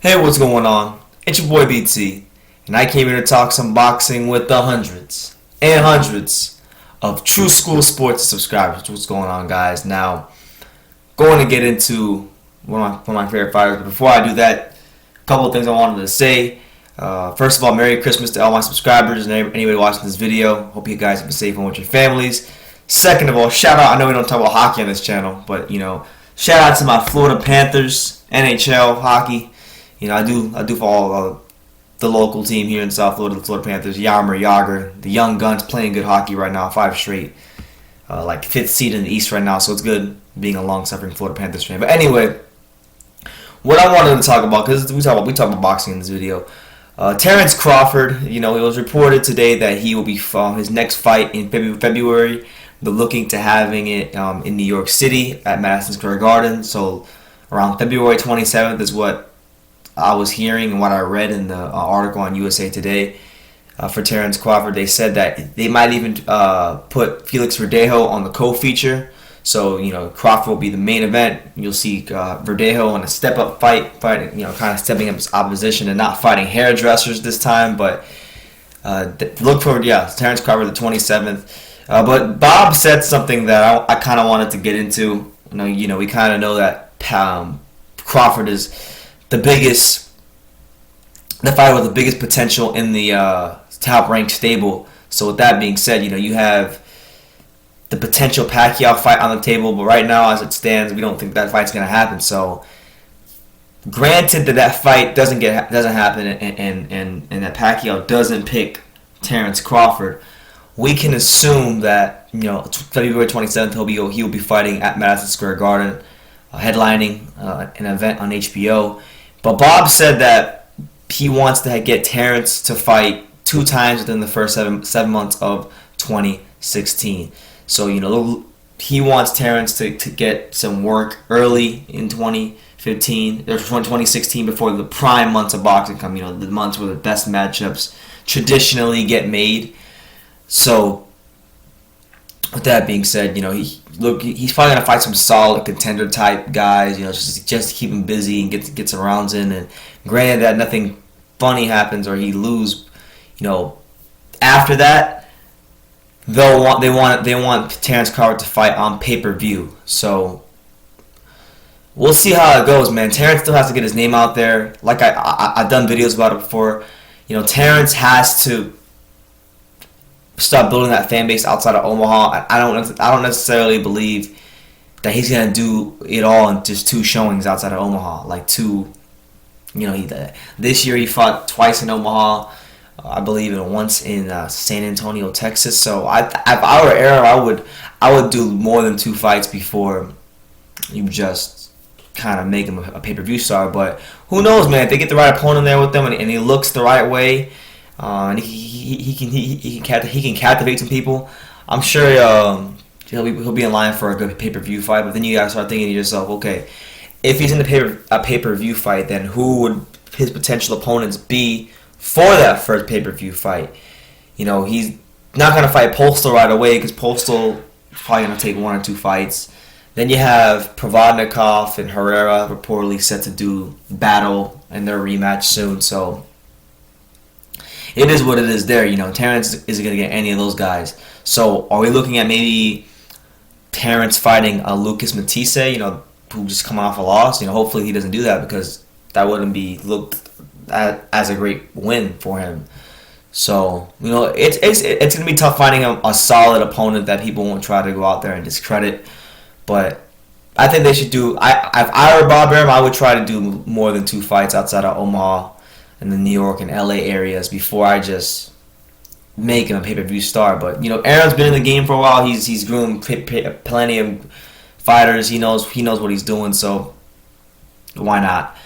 Hey, what's going on? It's your boy BT, and I came here to talk some boxing with the hundreds and hundreds of true school sports subscribers. What's going on, guys? Now, going to get into one of my favorite fighters, but before I do that, a couple of things I wanted to say. First of all, Merry Christmas to all my subscribers and anybody watching this video. Hope you guys have been safe and with your families. Second of all, shout out. I know we don't talk about hockey on this channel, but shout out to my Florida Panthers, NHL hockey. I do for all the local team here in South Florida, the Florida Panthers, Yarmer, Yager, the young guns playing good hockey right now, 5 straight, like 5th seed in the East right now, so it's good being a long-suffering Florida Panthers fan. But anyway, what I wanted to talk about, because we talk about boxing in this video, Terence Crawford, it was reported today that he will be his next fight in February. They're looking to having it in New York City at Madison Square Garden, so around February 27th is what I was hearing and what I read in the article on USA Today for Terence Crawford. They said that they might even put Felix Verdejo on the co-feature. So, Crawford will be the main event. You'll see Verdejo in a step-up fight, kind of stepping up his opposition and not fighting hairdressers this time. But look forward, Terence Crawford the 27th. But Bob said something that I kind of wanted to get into. We kind of know that Crawford is the fighter with the biggest potential in the top-ranked stable. So with that being said, you have the potential Pacquiao fight on the table, but right now, as it stands, we don't think that fight's going to happen. So, granted that fight doesn't happen, and that Pacquiao doesn't pick Terence Crawford, we can assume that February 27th he'll be fighting at Madison Square Garden, headlining an event on HBO. But Bob said that he wants to get Terence to fight 2 times within the first seven months of 2016. So, he wants Terence to get some work early in 2015, or 2016 before the prime months of boxing come, the months where the best matchups traditionally get made. So, with that being said, he's probably gonna fight some solid contender type guys, just to keep him busy and get some rounds in. And granted that nothing funny happens or he lose, after that, they want Terence Crawford to fight on pay-per-view. So we'll see how it goes, man. Terence still has to get his name out there. Like I've done videos about it before. Terence has to start building that fan base outside of Omaha. I don't necessarily believe that he's gonna do it all in just 2 showings outside of Omaha. Like 2, this year he fought twice in Omaha, I believe, and once in San Antonio, Texas. So if I were Arum, I would do more than 2 fights before you just kind of make him a pay-per-view star. But who knows, man? If they get the right opponent there with them and he looks the right way. And he can captivate some people. I'm sure he'll be in line for a good pay-per-view fight. But then you gotta start thinking to yourself, okay, if he's in a pay-per-view fight, then who would his potential opponents be for that first pay-per-view fight? He's not gonna fight Postal right away because Postal is probably gonna take 1 or 2 fights. Then you have Provodnikov and Herrera reportedly set to do battle in their rematch soon. So it is what it is there. Terence isn't going to get any of those guys. So are we looking at maybe Terence fighting Lucas Matisse, who just come off a loss? Hopefully he doesn't do that because that wouldn't be looked at as a great win for him. So, it's going to be tough finding a solid opponent that people won't try to go out there and discredit. But I think they should do, if I were Bob Arum, I would try to do more than 2 fights outside of Omaha in the New York and LA areas before I just make him a pay-per-view star. But Arum's been in the game for a while. He's groomed plenty of fighters. He knows what he's doing. So why not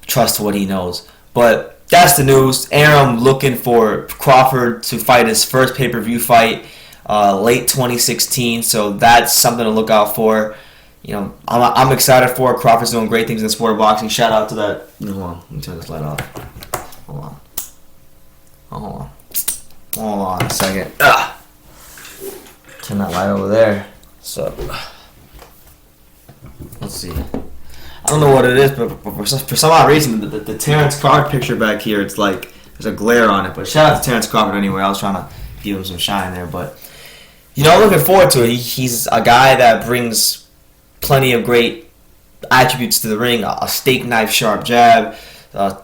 trust what he knows? But that's the news. Arum looking for Crawford to fight his first pay-per-view fight late 2016. So that's something to look out for. I'm excited for it. Crawford's doing great things in the sport of boxing. Shout out to that. Hold on, let me turn this light off. Hold on a second. Turn that light over there. So, let's see. I don't know what it is, but for some odd reason, the Terence Crawford picture back here, it's like there's a glare on it. But shout out to Terence Crawford anyway. I was trying to give him some shine there, but I'm looking forward to it. He's a guy that brings plenty of great attributes to the ring: a steak knife sharp jab,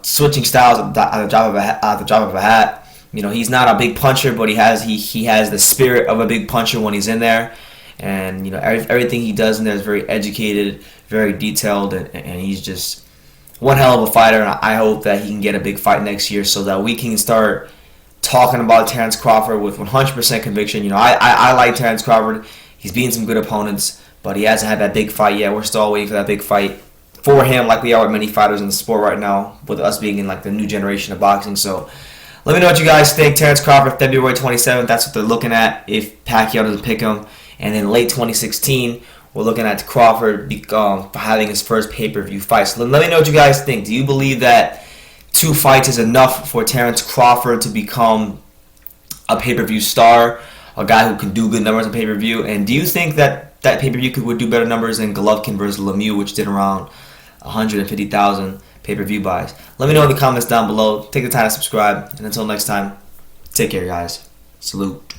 switching styles at the drop of a hat. He's not a big puncher, but he has the spirit of a big puncher when he's in there. And everything he does in there is very educated, very detailed, and he's just one hell of a fighter. And I hope that he can get a big fight next year so that we can start talking about Terence Crawford with 100% conviction. I like Terence Crawford. He's beaten some good opponents, but he hasn't had that big fight yet. We're still waiting for that big fight for him, like we are with many fighters in the sport right now, with us being in like the new generation of boxing. So let me know what you guys think. Terence Crawford, February 27th. That's what they're looking at if Pacquiao doesn't pick him. And then late 2016, we're looking at Crawford for having his first pay-per-view fight. So let me know what you guys think. Do you believe that 2 fights is enough for Terence Crawford to become a pay-per-view star, a guy who can do good numbers on pay-per-view? And do you think that pay-per-view would do better numbers than Golovkin versus Lemieux, which did around 150,000 pay-per-view buys? Let me know in the comments down below. Take the time to subscribe. And until next time, take care, guys. Salute.